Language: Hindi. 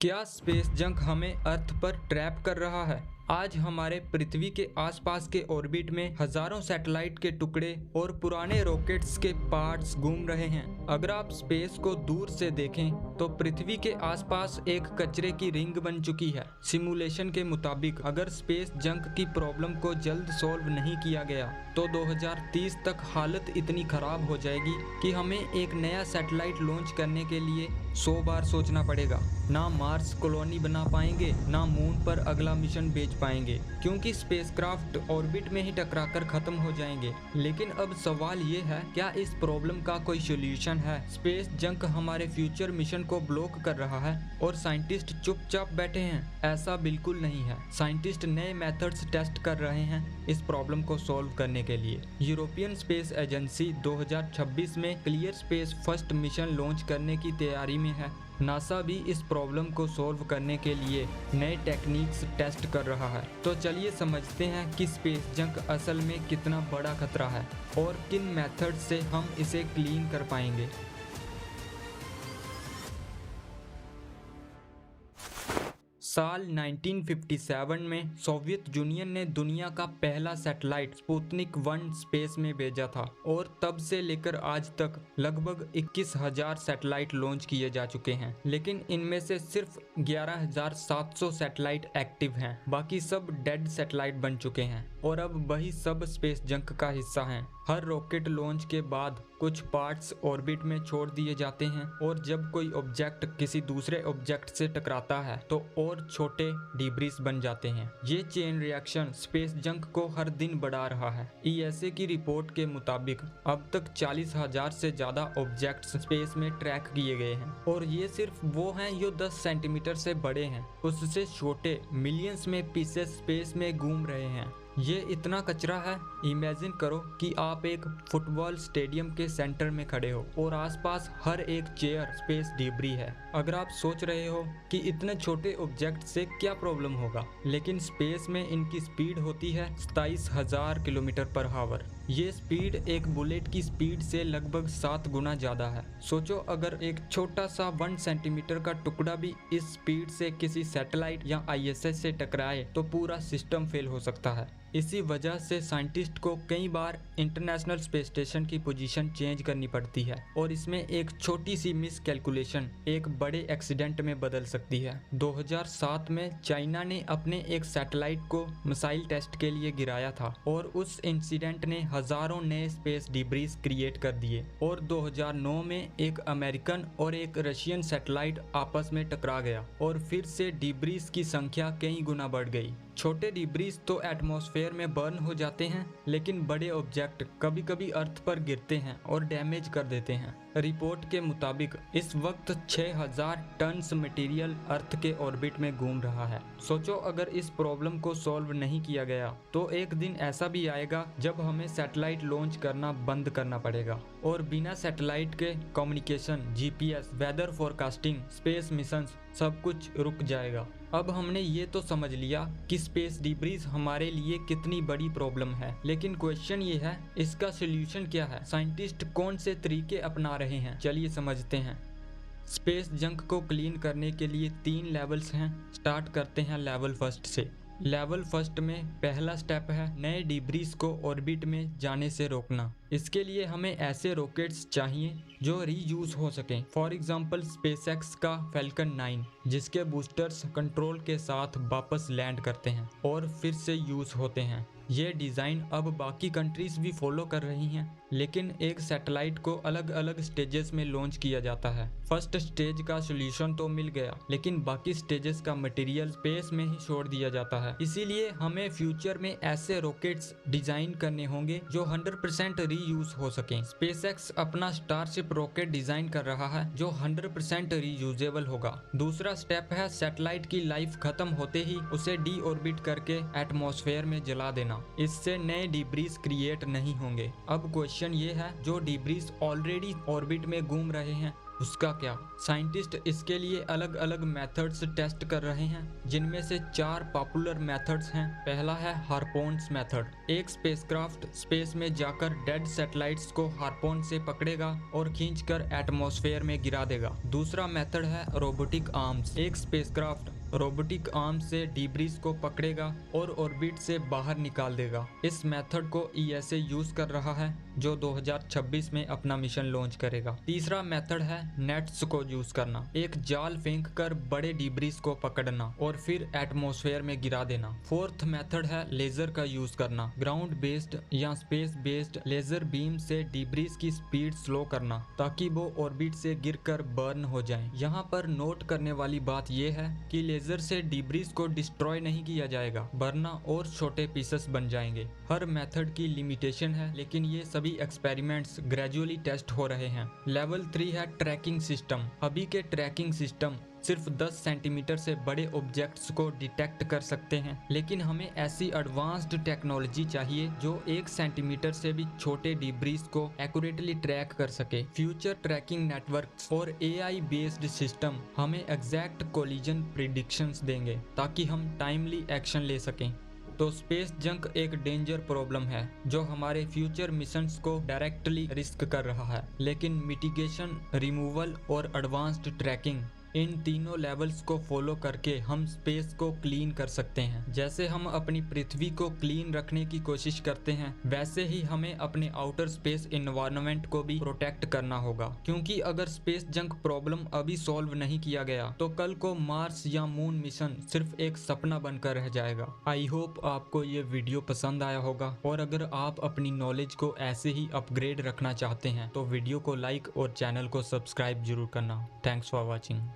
क्या स्पेस जंक हमें अर्थ पर ट्रैप कर रहा है? आज हमारे पृथ्वी के आसपास के ऑर्बिट में हजारों सैटेलाइट के टुकड़े और पुराने रॉकेट्स के पार्ट्स घूम रहे हैं। अगर आप स्पेस को दूर से देखें तो पृथ्वी के आसपास एक कचरे की रिंग बन चुकी है। सिमुलेशन के मुताबिक अगर स्पेस जंक की प्रॉब्लम को जल्द सॉल्व नहीं किया गया तो 2030 तक हालत इतनी खराब हो जाएगी कि हमें एक नया सैटेलाइट लॉन्च करने के लिए 100 बार सोचना पड़ेगा। ना मार्स कॉलोनी बना पाएंगे, ना मून पर अगला मिशन भेज पाएंगे, क्योंकि स्पेसक्राफ्ट ऑर्बिट में ही टकराकर खत्म हो जाएंगे। लेकिन अब सवाल ये है, क्या इस प्रॉब्लम का कोई सॉल्यूशन है? स्पेस जंक हमारे फ्यूचर मिशन को ब्लॉक कर रहा है और साइंटिस्ट चुपचाप बैठे हैं? ऐसा बिल्कुल नहीं है। साइंटिस्ट नए मेथड्स टेस्ट कर रहे हैं इस प्रॉब्लम को सॉल्व करने के लिए। यूरोपियन स्पेस एजेंसी 2026 में clear space first mission launch करने की तैयारी में है। नासा भी इस प्रॉब्लम को सॉल्व करने के लिए नए टेक्निक्स टेस्ट कर रहा है। तो चलिए समझते हैं कि स्पेस जंक असल में कितना बड़ा खतरा है और किन मेथड से हम इसे क्लीन कर पाएंगे। साल 1957 में सोवियत यूनियन ने दुनिया का पहला सैटेलाइट स्पुतनिक 1 स्पेस में भेजा था और तब से लेकर आज तक लगभग 21,000 सैटेलाइट लॉन्च किए जा चुके हैं। लेकिन इनमें से सिर्फ 11,700 सैटेलाइट एक्टिव हैं। बाकी सब डेड सैटेलाइट बन चुके हैं और अब वही सब स्पेस जंक का हिस्सा हैं। हर रॉकेट लॉन्च के बाद कुछ पार्ट्स ऑर्बिट में छोड़ दिए जाते हैं और जब कोई ऑब्जेक्ट किसी दूसरे ऑब्जेक्ट से टकराता है तो और छोटे डिब्रीज बन जाते हैं। ये चेन रिएक्शन स्पेस जंक को हर दिन बढ़ा रहा है। ईएसए की रिपोर्ट के मुताबिक अब तक 40,000 से ज्यादा ऑब्जेक्ट्स स्पेस में ट्रैक किए गए हैं और ये सिर्फ वो हैं जो 10 सेंटीमीटर से बड़े हैं। उससे छोटे मिलियंस में पीसेस स्पेस में घूम रहे हैं। ये इतना कचरा है। इमेजिन करो कि आप एक फुटबॉल स्टेडियम के सेंटर में खड़े हो और आसपास हर एक चेयर स्पेस डिब्री है। अगर आप सोच रहे हो कि इतने छोटे ऑब्जेक्ट से क्या प्रॉब्लम होगा, लेकिन स्पेस में इनकी स्पीड होती है 27,000 किलोमीटर पर आवर। ये स्पीड एक बुलेट की स्पीड से लगभग 7 गुना ज्यादा है। सोचो, अगर एक छोटा सा 1 सेंटीमीटर का टुकड़ा भी इस स्पीड से किसी सैटेलाइट या आईएसएस से टकराए तो पूरा सिस्टम फेल हो सकता है। इसी वजह से साइंटिस्ट को कई बार इंटरनेशनल स्पेस स्टेशन की पोजीशन चेंज करनी पड़ती है और इसमें एक छोटी सी मिस कैलकुलेशन एक बड़े एक्सीडेंट में बदल सकती है। 2007 में चाइना ने अपने एक सैटेलाइट को मिसाइल टेस्ट के लिए गिराया था और उस इंसिडेंट ने हजारों नए स्पेस डिब्रीज क्रिएट कर दिए और 2009 में एक अमेरिकन और एक रशियन सैटेलाइट आपस में टकरा गया और फिर से डिब्रीज की संख्या कई गुना बढ़ गई। छोटे डिब्रीज तो एटमॉस्फेयर में बर्न हो जाते हैं, लेकिन बड़े ऑब्जेक्ट कभी कभी अर्थ पर गिरते हैं और डैमेज कर देते हैं। रिपोर्ट के मुताबिक इस वक्त 6,000 टन्स मटेरियल अर्थ के ऑर्बिट में घूम रहा है। सोचो, अगर इस प्रॉब्लम को सॉल्व नहीं किया गया तो एक दिन ऐसा भी आएगा जब हमें सैटेलाइट लॉन्च करना बंद करना पड़ेगा और बिना सैटेलाइट के communication, GPS, weather forecasting, space missions सब कुछ रुक जाएगा। अब हमने ये तो समझ लिया कि स्पेस डिब्रीज हमारे लिए कितनी बड़ी प्रॉब्लम है, लेकिन क्वेश्चन ये है, इसका सॉल्यूशन क्या है? साइंटिस्ट कौन से तरीके अपना रहे हैं? चलिए समझते हैं। स्पेस जंक को क्लीन करने के लिए 3 लेवल्स हैं। स्टार्ट करते हैं लेवल फर्स्ट से। लेवल फर्स्ट में पहला स्टेप है नए डिब्रीज को ऑर्बिट में जाने से रोकना। इसके लिए हमें ऐसे रॉकेट्स चाहिए जो रीयूज हो सकें। फॉर एग्जांपल स्पेसएक्स का फैल्कन 9, जिसके बूस्टर्स कंट्रोल के साथ वापस लैंड करते हैं और फिर से यूज होते हैं। ये डिज़ाइन अब बाकी कंट्रीज भी फॉलो कर रही हैं, लेकिन एक सैटेलाइट को अलग अलग स्टेजेस में लॉन्च किया जाता है। फर्स्ट स्टेज का सॉल्यूशन तो मिल गया, लेकिन बाकी स्टेजेस का मटेरियल स्पेस में ही छोड़ दिया जाता है। इसीलिए हमें फ्यूचर में ऐसे रॉकेट्स डिजाइन करने होंगे जो 100% रीयूज हो सकें। स्पेसएक्स अपना स्टारशिप रॉकेट डिजाइन कर रहा है जो 100% रीयूजेबल होगा। दूसरा स्टेप है सैटेलाइट की लाइफ खत्म होते ही उसे डी ऑर्बिट करके एटमॉस्फेयर में जला देना। इससे नए डिब्रीज क्रिएट नहीं होंगे। अब क्वेश्चन ये है, जो डिब्रीज ऑलरेडी ऑर्बिट में घूम रहे हैं उसका क्या? साइंटिस्ट इसके लिए अलग अलग मेथड्स टेस्ट कर रहे हैं, जिनमें से 4 पॉपुलर मेथड्स हैं। पहला है हार्पोन्स मेथड। एक स्पेसक्राफ्ट स्पेस में जाकर डेड सैटेलाइट्स को हार्पोन से पकड़ेगा और खींचकर एटमॉस्फेयर में गिरा देगा। दूसरा मेथड है रोबोटिक आर्म्स। एक स्पेसक्राफ्ट रोबोटिक आर्म से डिब्रीज को पकड़ेगा और ऑर्बिट से बाहर निकाल देगा। इस मेथड को ईएसए यूज कर रहा है, जो 2026 में अपना मिशन लॉन्च करेगा। तीसरा मेथड है नेट्स को यूज करना। एक जाल फेंक कर बड़े डिब्रीज को पकड़ना और फिर एटमॉस्फेयर में गिरा देना। फोर्थ मेथड है लेजर का यूज करना। ग्राउंड बेस्ड या स्पेस बेस्ड लेजर बीम से डिब्रीज की स्पीड स्लो करना, ताकि वो ऑर्बिट से गिरकर बर्न हो जाएं। यहाँ पर नोट करने वाली बात यह है कि लेजर से डिब्रीज को डिस्ट्रॉय नहीं किया जाएगा, वरना और छोटे पीसेस बन जाएंगे। हर मेथड की लिमिटेशन है, लेकिन ये सभी एक्सपेरिमेंट्स ग्रेजुअली टेस्ट हो रहे हैं। लेवल 3 है ट्रैकिंग सिस्टम। अभी के ट्रैकिंग सिस्टम सिर्फ 10 सेंटीमीटर से बड़े ऑब्जेक्ट्स को डिटेक्ट कर सकते हैं, लेकिन हमें ऐसी एडवांस्ड टेक्नोलॉजी चाहिए जो 1 सेंटीमीटर से भी छोटे डिब्रीज को एक्यूरेटली ट्रैक कर सके। फ्यूचर ट्रैकिंग नेटवर्क्स और एआई बेस्ड सिस्टम हमें एग्जैक्ट कोलिजन प्रिडिक्शंस देंगे, ताकि हम टाइमली एक्शन ले सकें। तो स्पेस जंक एक डेंजर प्रॉब्लम है जो हमारे फ्यूचर मिशंस को डायरेक्टली रिस्क कर रहा है, लेकिन मिटिगेशन, रिमूवल और एडवांस्ड ट्रैकिंग, इन तीनों लेवल्स को फॉलो करके हम स्पेस को क्लीन कर सकते हैं। जैसे हम अपनी पृथ्वी को क्लीन रखने की कोशिश करते हैं, वैसे ही हमें अपने आउटर स्पेस एनवायरनमेंट को भी प्रोटेक्ट करना होगा, क्योंकि अगर स्पेस जंक प्रॉब्लम अभी सॉल्व नहीं किया गया तो कल को मार्स या मून मिशन सिर्फ एक सपना बनकर रह जाएगा। आई होप आपको ये वीडियो पसंद आया होगा, और अगर आप अपनी नॉलेज को ऐसे ही अपग्रेड रखना चाहते हैं तो वीडियो को लाइक और चैनल को सब्सक्राइब जरूर करना। Thanks for watching.